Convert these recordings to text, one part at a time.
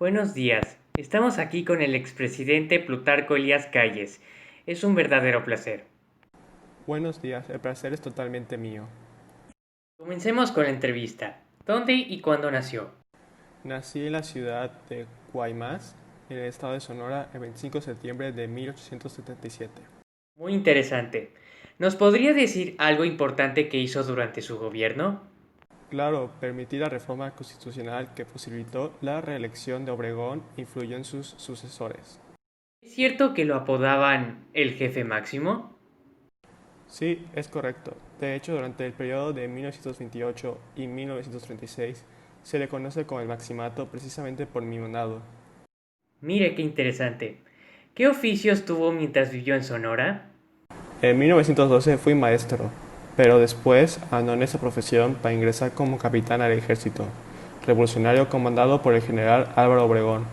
Buenos días. Estamos aquí con el expresidente Plutarco Elías Calles. Es un verdadero placer. Buenos días, el placer es totalmente mío. Comencemos con la entrevista. ¿Dónde y cuándo nació? Nací en la ciudad de Guaymas, en el estado de Sonora, el 25 de septiembre de 1877. Muy interesante. ¿Nos podría decir algo importante que hizo durante su gobierno? Claro, permití la reforma constitucional que posibilitó la reelección de Obregón e influyó en sus sucesores. ¿Es cierto que lo apodaban el jefe máximo? Sí, es correcto. De hecho, durante el periodo de 1928 y 1936 se le conoce como el Maximato precisamente por mi mandato. Mire qué interesante. ¿Qué oficios tuvo mientras vivió en Sonora? En 1912 fui maestro, pero después abandoné esa profesión para ingresar como capitán al ejército revolucionario comandado por el general Álvaro Obregón.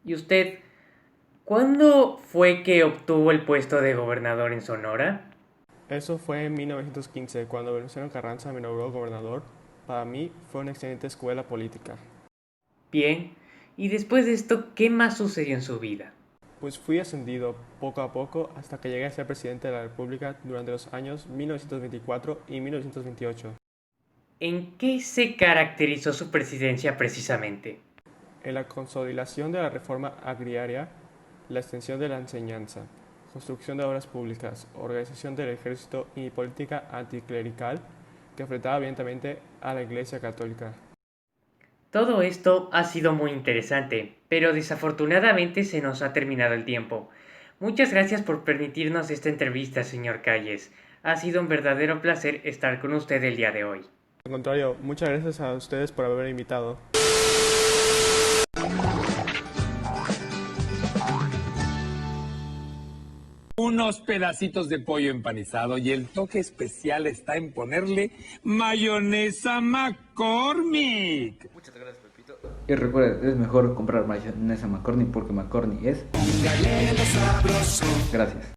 ¿Y usted, cuándo fue que obtuvo el puesto de gobernador en Sonora? Eso fue en 1915, cuando Venustiano Carranza me nombró gobernador. Para mí fue una excelente escuela política, Bien. ¿Y después de esto, qué más sucedió en su vida? pues fui ascendido poco a poco hasta que llegué a ser presidente de la República durante los años 1924 y 1928. ¿En qué se caracterizó su presidencia precisamente? En la consolidación de la reforma agraria, la extensión de la enseñanza, construcción de obras públicas, organización del ejército y política anticlerical que enfrentaba abiertamente a la Iglesia Católica. Todo esto ha sido muy interesante, pero desafortunadamente se nos ha terminado el tiempo. Muchas gracias por permitirnos esta entrevista, señor Calles. Ha sido un verdadero placer estar con usted el día de hoy. Al contrario, muchas gracias a ustedes por haberme invitado. Unos pedacitos de pollo empanizado y el toque especial está en ponerle mayonesa McCormick. Y recuerda, es mejor comprar mayonesa McCormick porque McCormick es... Gracias.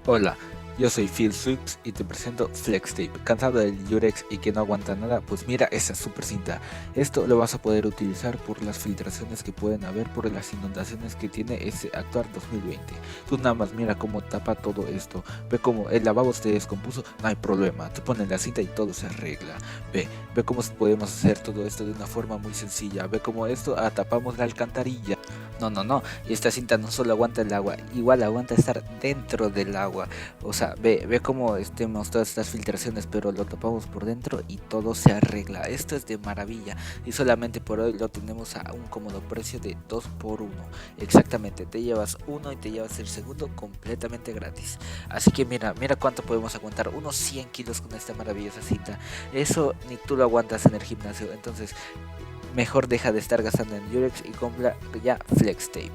Hola, yo soy Phil Swips y te presento FlexTape. ¿Cansado del Yurex y que no aguanta nada? Pues mira esta super cinta. Esto lo vas a poder utilizar por las filtraciones que pueden haber por las inundaciones que tiene este actual 2020. Tú nada más mira cómo tapa todo esto. Ve cómo el lavabo se descompuso, no hay problema. Tú pones la cinta y todo se arregla. Ve cómo podemos hacer todo esto de una forma muy sencilla. Ve cómo esto tapamos la alcantarilla. No, y esta cinta no solo aguanta el agua, igual aguanta estar dentro del agua. O sea, ve cómo tenemos todas estas filtraciones, pero lo tapamos por dentro y todo se arregla. Esto es de maravilla y solamente por hoy lo tenemos a un cómodo precio de 2 por 1. Exactamente, te llevas uno y te llevas el segundo completamente gratis. Así que mira cuánto podemos aguantar, unos 100 kilos con esta maravillosa cinta. Eso ni tú lo aguantas en el gimnasio, entonces mejor deja de estar gastando en Durex y compra ya FlexTape.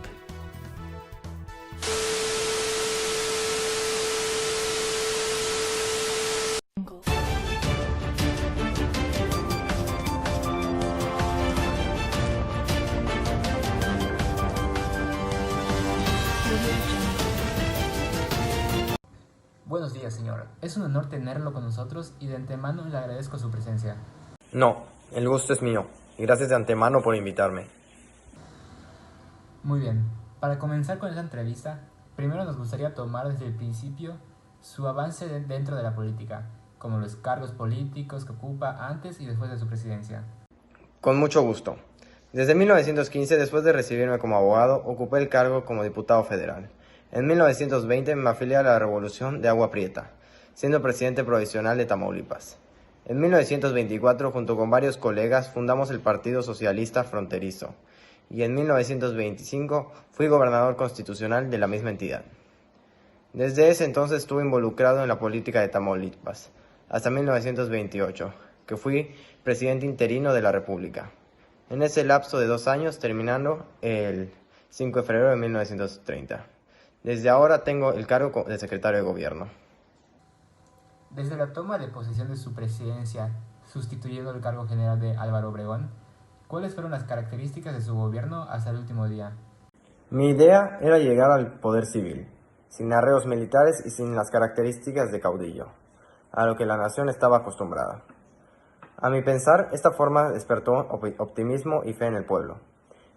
Buenos días, señor. Es un honor tenerlo con nosotros y de antemano le agradezco su presencia. No, el gusto es mío, y gracias de antemano por invitarme. Muy bien. Para comenzar con esta entrevista, primero nos gustaría tomar desde el principio su avance dentro de la política, como los cargos políticos que ocupa antes y después de su presidencia. Con mucho gusto. Desde 1915, después de recibirme como abogado, ocupé el cargo como diputado federal. En 1920 me afilié a la Revolución de Agua Prieta, siendo presidente provisional de Tamaulipas. En 1924, junto con varios colegas, fundamos el Partido Socialista Fronterizo, y en 1925 fui gobernador constitucional de la misma entidad. Desde ese entonces estuve involucrado en la política de Tamaulipas, hasta 1928, que fui presidente interino de la República. En ese lapso de 2 años, terminando el 5 de febrero de 1930. Desde ahora tengo el cargo de secretario de gobierno. Desde la toma de posesión de su presidencia, sustituyendo el cargo general de Álvaro Obregón, ¿cuáles fueron las características de su gobierno hasta el último día? Mi idea era llegar al poder civil, sin arreos militares y sin las características de caudillo, a lo que la nación estaba acostumbrada. A mi pensar, esta forma despertó optimismo y fe en el pueblo,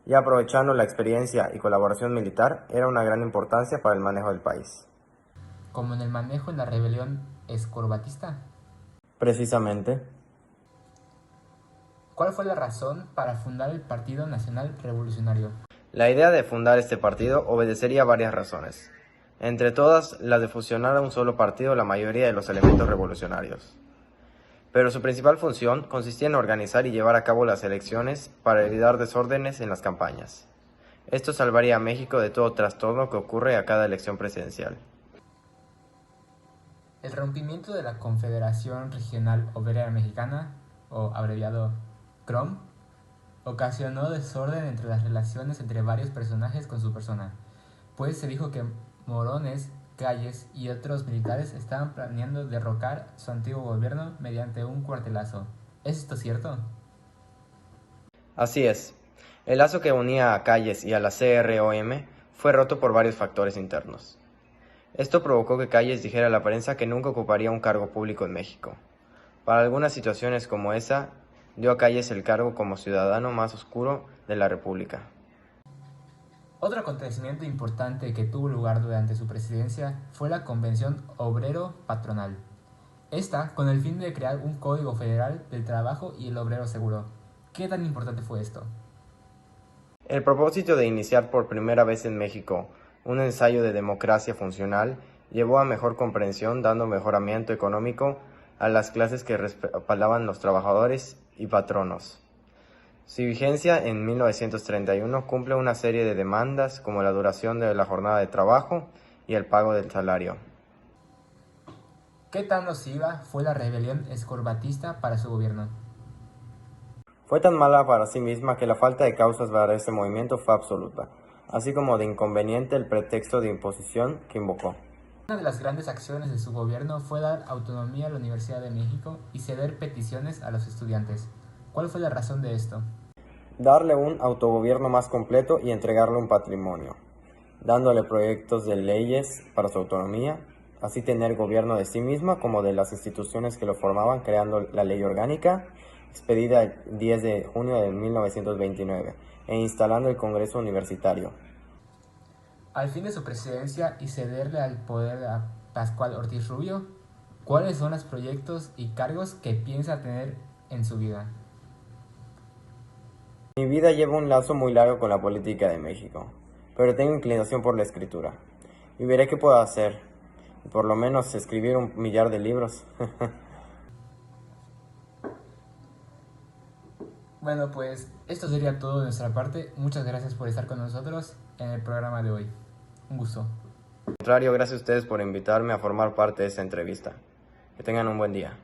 y aprovechando la experiencia y colaboración militar, era una gran importancia para el manejo del país. Como en el manejo en la rebelión escorbatista. Precisamente, ¿Cuál fue la razón para fundar el Partido Nacional Revolucionario? la idea de fundar este partido obedecería a varias razones, entre todas la de fusionar a un solo partido la mayoría de los elementos revolucionarios. Pero su principal función consistía en organizar y llevar a cabo las elecciones para evitar desórdenes en las campañas. Esto salvaría a México de todo trastorno que ocurre a cada elección presidencial. El rompimiento de la Confederación Regional Obrera Mexicana, o abreviado CROM, ocasionó desorden entre las relaciones entre varios personajes con su persona, pues se dijo que Morones, Calles y otros militares estaban planeando derrocar su antiguo gobierno mediante un cuartelazo. ¿Es esto cierto? Así es, el lazo que unía a Calles y a la CROM fue roto por varios factores internos. Esto provocó que Calles dijera a la prensa que nunca ocuparía un cargo público en México. Para algunas situaciones como esa, dio a Calles el cargo como ciudadano más oscuro de la República. Otro acontecimiento importante que tuvo lugar durante su presidencia fue la Convención Obrero-Patronal. Esta con el fin de crear un Código Federal del Trabajo y el Obrero Seguro. ¿Qué tan importante fue esto? El propósito de iniciar por primera vez en México un ensayo de democracia funcional llevó a mejor comprensión, dando mejoramiento económico a las clases que respaldaban los trabajadores y patronos. Su vigencia en 1931 cumple una serie de demandas como la duración de la jornada de trabajo y el pago del salario. ¿Qué tan nociva fue la rebelión escorbatista para su gobierno? Fue tan mala para sí misma que la falta de causas para este movimiento fue absoluta, así como de inconveniente el pretexto de imposición que invocó. Una de las grandes acciones de su gobierno fue dar autonomía a la Universidad de México y ceder peticiones a los estudiantes. ¿Cuál fue la razón de esto? Darle un autogobierno más completo y entregarle un patrimonio, dándole proyectos de leyes para su autonomía, así tener gobierno de sí misma como de las instituciones que lo formaban, creando la ley orgánica, expedida el 10 de junio de 1929, e instalando el Congreso Universitario. Al fin de su presidencia y cederle al poder a Pascual Ortiz Rubio, ¿cuáles son los proyectos y cargos que piensa tener en su vida? Mi vida lleva un lazo muy largo con la política de México, pero tengo inclinación por la escritura, y veré qué puedo hacer, por lo menos escribir 1 millar de libros. Bueno, pues esto sería todo de nuestra parte. Muchas gracias por estar con nosotros en el programa de hoy. Un gusto. Al contrario, gracias a ustedes por invitarme a formar parte de esta entrevista. Que tengan un buen día.